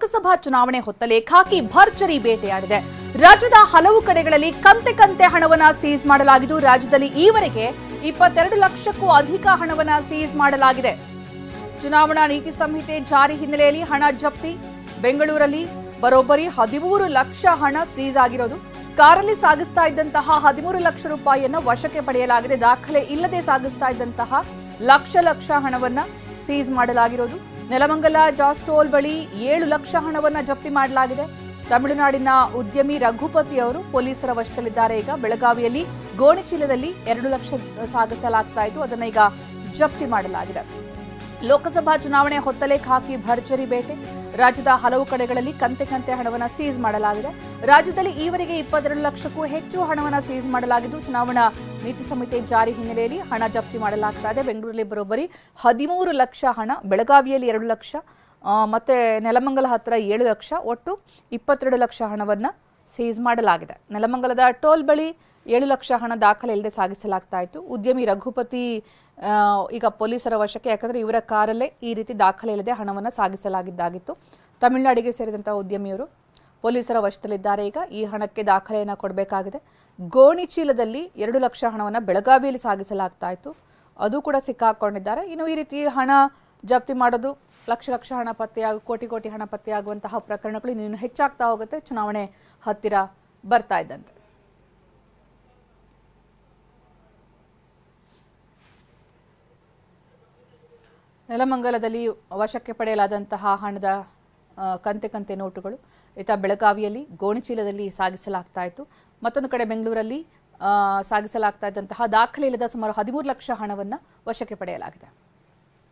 ಲೋಕಸಭಾ ಚುನಾವಣೆ ಹೊತ್ತಲೇ ಖಾಕಿ ಭರ್ಜರಿ ಬೇಟೆಯಾಡಿದೆ. ರಾಜ್ಯದ ಹಲವು ಕಡೆಗಳಲ್ಲಿ ಕಂತೆ ಹಣವನ್ನ ಸೀಸ್ ಮಾಡಲಾಗಿದ್ದು, ರಾಜ್ಯದಲ್ಲಿ ಈವರೆಗೆ 22 ಲಕ್ಷಕ್ಕೂ ಅಧಿಕ ಹಣವನ್ನ ಸೀಸ್ ಮಾಡಲಾಗಿದೆ. ಚುನಾವಣಾ ನೀತಿ ಸಂಹಿತೆ ಜಾರಿ ಹಿನ್ನೆಲೆಯಲ್ಲಿ ಹಣ ಜಪ್ತಿ. ಬೆಂಗಳೂರಲ್ಲಿ ಬರೋಬ್ಬರಿ 13 ಲಕ್ಷ ಹಣ ಸೀಸ್ ಆಗಿರೋದು. ಕಾರಲ್ಲಿ ಸಾಗಿಸ್ತಾ ಇದ್ದಂತಹ 13 ಲಕ್ಷ ರೂಪಾಯಿಯನ್ನು ವಶಕ್ಕೆ ಪಡೆಯಲಾಗಿದೆ. ದಾಖಲೆ ಇಲ್ಲದೆ ಸಾಗಿಸ್ತಾ ಇದ್ದಂತಹ ಲಕ್ಷ ಹಣವನ್ನ ಸೀಸ್ ಮಾಡಲಾಗಿರೋದು. ನೆಲಮಂಗಲ ಜಾಸ್ ಟೋಲ್ ಬಳಿ 7 ಲಕ್ಷ ಹಣವನ್ನ ಜಪ್ತಿ ಮಾಡಲಾಗಿದೆ. ತಮಿಳುನಾಡಿನ ಉದ್ಯಮಿ ರಘುಪತಿ ಅವರು ಪೊಲೀಸರ ವಶದಲ್ಲಿದ್ದಾರೆ. ಈಗ ಬೆಳಗಾವಿಯಲ್ಲಿ ಗೋಣಿಚೀಲದಲ್ಲಿ 2 ಲಕ್ಷ ಸಾಗಿಸಲಾಗ್ತಾ ಇತ್ತು, ಅದನ್ನ ಈಗ ಜಪ್ತಿ ಮಾಡಲಾಗಿದೆ. ಲೋಕಸಭಾ ಚುನಾವಣೆ ಹೊತ್ತಲೇ ಖಾಕಿ ಭರ್ಜರಿ ಬೇಟೆ. ರಾಜ್ಯದ ಹಲವು ಕಡೆಗಳಲ್ಲಿ ಕಂತೆ ಹಣವನ್ನ ಸೀಸ್ ಮಾಡಲಾಗಿದೆ. ರಾಜ್ಯದಲ್ಲಿ ಈವರೆಗೆ 22 ಲಕ್ಷಕ್ಕೂ ಹೆಚ್ಚು ಹಣವನ್ನ ಸೀಸ್ ಮಾಡಲಾಗಿದ್ದು, ಚುನಾವಣಾ ನೀತಿ ಸಂಹಿತೆ ಜಾರಿ ಹಿನ್ನೆಲೆಯಲ್ಲಿ ಹಣ ಜಪ್ತಿ ಮಾಡಲಾಗ್ತಾ ಇದೆ. ಬೆಂಗಳೂರಲ್ಲಿ ಬರೋಬ್ಬರಿ 13 ಲಕ್ಷ ಹಣ, ಬೆಳಗಾವಿಯಲ್ಲಿ 2 ಲಕ್ಷ, ಮತ್ತೆ ನೆಲಮಂಗಲ ಹತ್ತಿರ 7 ಲಕ್ಷ, ಒಟ್ಟು 22 ಲಕ್ಷ ಹಣವನ್ನ ಸೀಸ್ ಮಾಡಲಾಗಿದೆ. ನೆಲಮಂಗಲದ ಟೋಲ್ ಬಳಿ 7 ಲಕ್ಷ ಹಣ ದಾಖಲೆ ಇಲ್ಲದೆ ಸಾಗಿಸಲಾಗ್ತಾ ಇತ್ತು. ಉದ್ಯಮಿ ರಘುಪತಿ ಈಗ ಪೊಲೀಸರ ವಶಕ್ಕೆ, ಯಾಕಂದ್ರೆ ಇವರ ಕಾರಲ್ಲೇ ಈ ರೀತಿ ದಾಖಲೆ ಇಲ್ಲದೆ ಹಣವನ್ನು ಸಾಗಿಸಲಾಗಿದ್ದಾಗಿತ್ತು. ತಮಿಳುನಾಡಿಗೆ ಸೇರಿದಂತಹ ಉದ್ಯಮಿಯವರು ಪೊಲೀಸರ ವಶದಲ್ಲಿದ್ದಾರೆ. ಈಗ ಈ ಹಣಕ್ಕೆ ದಾಖಲೆಯನ್ನು ಕೊಡಬೇಕಾಗಿದೆ. ಗೋಣಿಚೀಲದಲ್ಲಿ 2 ಲಕ್ಷ ಹಣವನ್ನು ಬೆಳಗಾವಿಯಲ್ಲಿ ಸಾಗಿಸಲಾಗ್ತಾ ಇತ್ತು, ಅದು ಕೂಡ ಸಿಕ್ಕಾಕೊಂಡಿದ್ದಾರೆ. ಇನ್ನು ಈ ರೀತಿ ಹಣ ಜಪ್ತಿ ಮಾಡೋದು, ಲಕ್ಷ ಹಣ ಪತ್ತೆಯಾಗಿ ಕೋಟಿ ಹಣ ಪತ್ತೆಯಾಗುವಂತಹ ಪ್ರಕರಣಗಳು ಇನ್ನೂ ಹೆಚ್ಚಾಗ್ತಾ ಹೋಗುತ್ತೆ ಚುನಾವಣೆ ಹತ್ತಿರ ಬರ್ತಾ ಇದ್ದಂತೆ. ನೆಲಮಂಗಲದಲ್ಲಿ ವಶಕ್ಕೆ ಪಡೆಯಲಾದಂತಹ ಹಣದ ಕಂತೆ ನೋಟುಗಳು ಇತ್ತ ಬೆಳಗಾವಿಯಲ್ಲಿ ಗೋಣಿಚೀಲದಲ್ಲಿ ಸಾಗಿಸಲಾಗ್ತಾ ಇತ್ತು. ಮತ್ತೊಂದು ಕಡೆ ಬೆಂಗಳೂರಲ್ಲಿ ಸಾಗಿಸಲಾಗ್ತಾ ಇದ್ದಂತಹ ದಾಖಲೆ ಇಲ್ಲದ ಸುಮಾರು 13 ಲಕ್ಷ ಹಣವನ್ನು ವಶಕ್ಕೆ ಪಡೆಯಲಾಗಿದೆ.